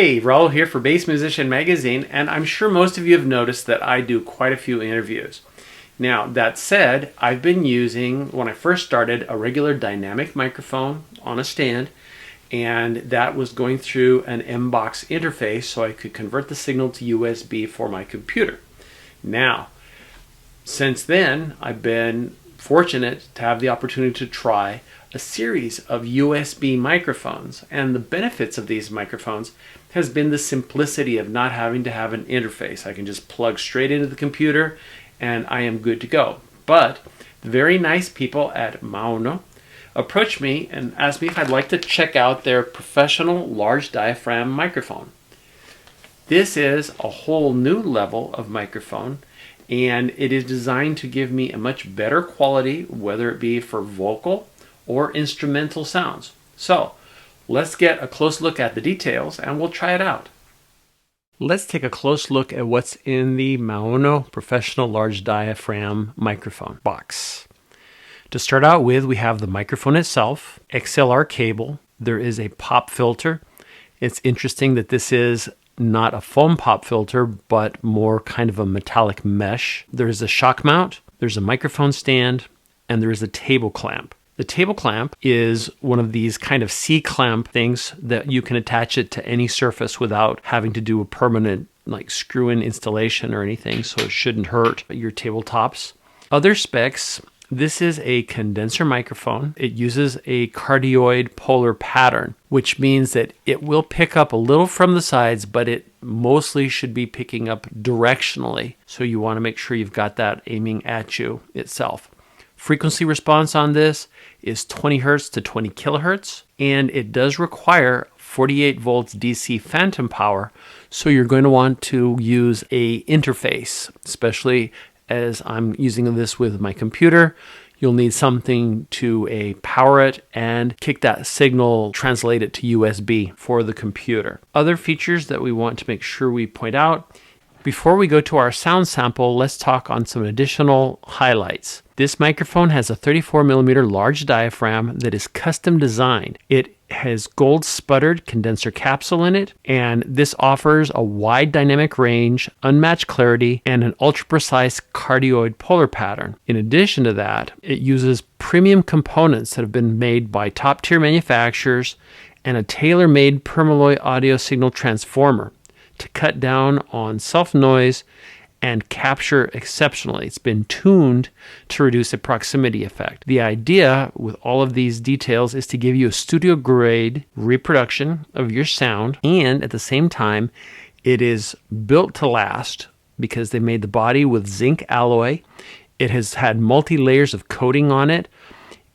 Hey, Raul here for Bass Musician Magazine, and I'm sure most of you have noticed that I do quite a few interviews. Now, that said, I've been using, when I first started, a regular dynamic microphone on a stand, and that was going through an M-Box interface so I could convert the signal to USB for my computer. Now, since then, I've been fortunate to have the opportunity to try a series of USB microphones, and the benefits of these microphones has been the simplicity of not having to have an interface. I can just plug straight into the computer and I am good to go. But the very nice people at Maono approached me and asked me if I'd like to check out their professional large diaphragm microphone. This is a whole new level of microphone, and it is designed to give me a much better quality, whether it be for vocal or instrumental sounds. So let's get a close look at the details and we'll try it out. Let's take a close look at what's in the Maono Professional Large Diaphragm Microphone box. To start out with, we have the microphone itself, XLR cable, there is a pop filter. It's interesting that this is not a foam pop filter, but more kind of a metallic mesh. There is a shock mount, there's a microphone stand, and there is a table clamp. The table clamp is one of these kind of C-clamp things that you can attach it to any surface without having to do a permanent like screw-in installation or anything, so it shouldn't hurt your tabletops. Other specs, this is a condenser microphone. It uses a cardioid polar pattern, which means that it will pick up a little from the sides, but it mostly should be picking up directionally. So you want to make sure you've got that aiming at you itself. Frequency response on this is 20 hertz to 20 kilohertz, and it does require 48 volts DC phantom power, so you're going to want to use a interface, especially as I'm using this with my computer. You'll need something to power it and kick that signal, translate it to USB for the computer. Other features that we want to make sure we point out. Before we go to our sound sample, let's talk on some additional highlights. This microphone has a 34mm large diaphragm that is custom designed. It has gold sputtered condenser capsule in it, and this offers a wide dynamic range, unmatched clarity, and an ultra-precise cardioid polar pattern. In addition to that, it uses premium components that have been made by top-tier manufacturers and a tailor-made permalloy audio signal transformer to cut down on self-noise and capture exceptionally. It's been tuned to reduce a proximity effect. The idea with all of these details is to give you a studio-grade reproduction of your sound, and at the same time, it is built to last because they made the body with zinc alloy. It has had multi-layers of coating on it,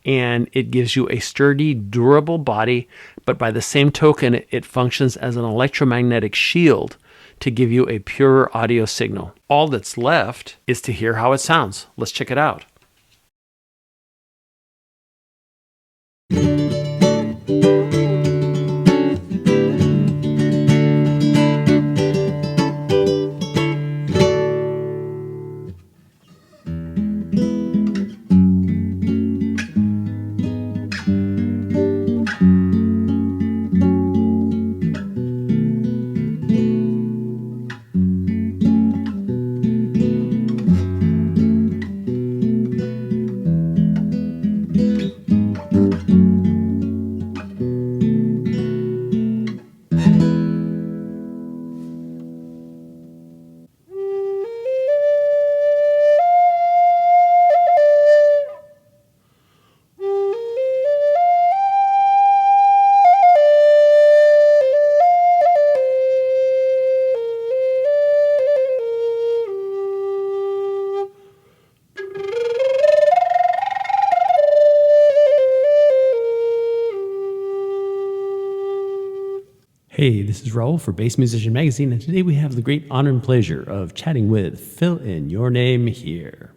and it gives you a sturdy, durable body, but by the same token, it functions as an electromagnetic shield to give you a purer audio signal. All that's left is to hear how it sounds. Let's check it out. Hey, this is Raul for Bass Musician Magazine, and today we have the great honor and pleasure of chatting with Fill In Your Name here.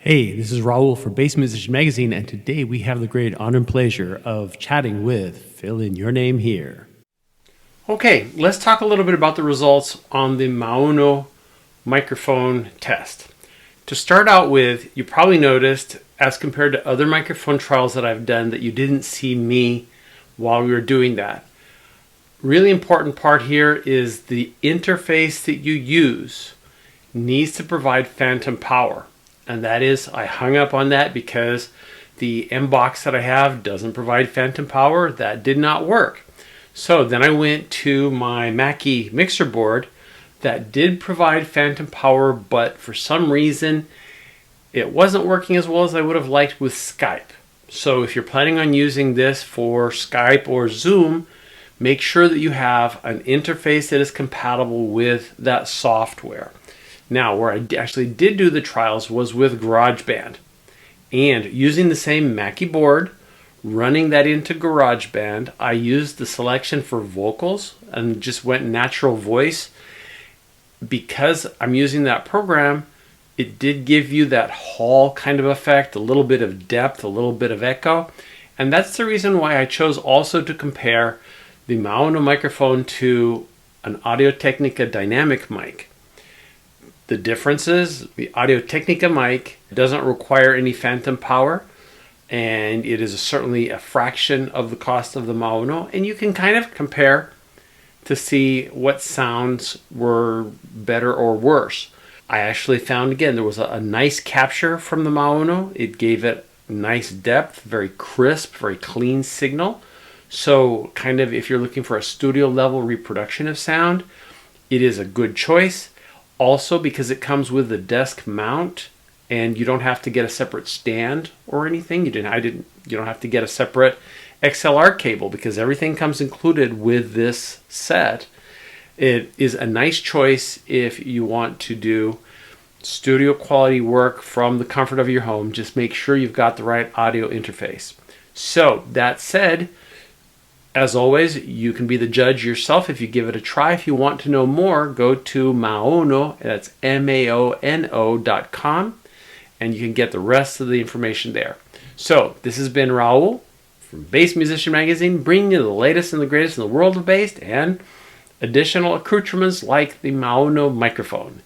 Hey, this is Raul for Bass Musician Magazine, and today we have the great honor and pleasure of chatting with Fill In Your Name Here. Okay, let's talk a little bit about the results on the Maono microphone test. To start out with, you probably noticed, as compared to other microphone trials that I've done, that you didn't see me while we were doing that. Really important part here is the interface that you use needs to provide phantom power. And that is, I hung up on that because the M box that I have doesn't provide phantom power. That did not work. So then I went to my Mackie mixer board that did provide phantom power, but for some reason it wasn't working as well as I would have liked with Skype. So if you're planning on using this for Skype or Zoom, make sure that you have an interface that is compatible with that software. Now, where I actually did do the trials was with GarageBand. And using the same Mackie board, running that into GarageBand, I used the selection for vocals and just went natural voice. Because I'm using that program, it did give you that hall kind of effect, a little bit of depth, a little bit of echo. And that's the reason why I chose also to compare the Maono microphone to an Audio-Technica dynamic mic. The difference is the Audio-Technica mic doesn't require any phantom power, and it is certainly a fraction of the cost of the Maono, and you can kind of compare to see what sounds were better or worse. I actually found, again, there was a nice capture from the Maono. It gave it nice depth, very crisp, very clean signal. So kind of if you're looking for a studio level reproduction of sound, it is a good choice. Also, because it comes with the desk mount and you don't have to get a separate stand or anything. You don't have to get a separate XLR cable because everything comes included with this set. It is a nice choice if you want to do studio quality work from the comfort of your home. Just make sure you've got the right audio interface. So that said, as always, you can be the judge yourself if you give it a try. If you want to know more, go to Maono, that's MAONO.com, and you can get the rest of the information there. So, this has been Raul from Bass Musician Magazine, bringing you the latest and the greatest in the world of bass and additional accoutrements like the Maono microphone.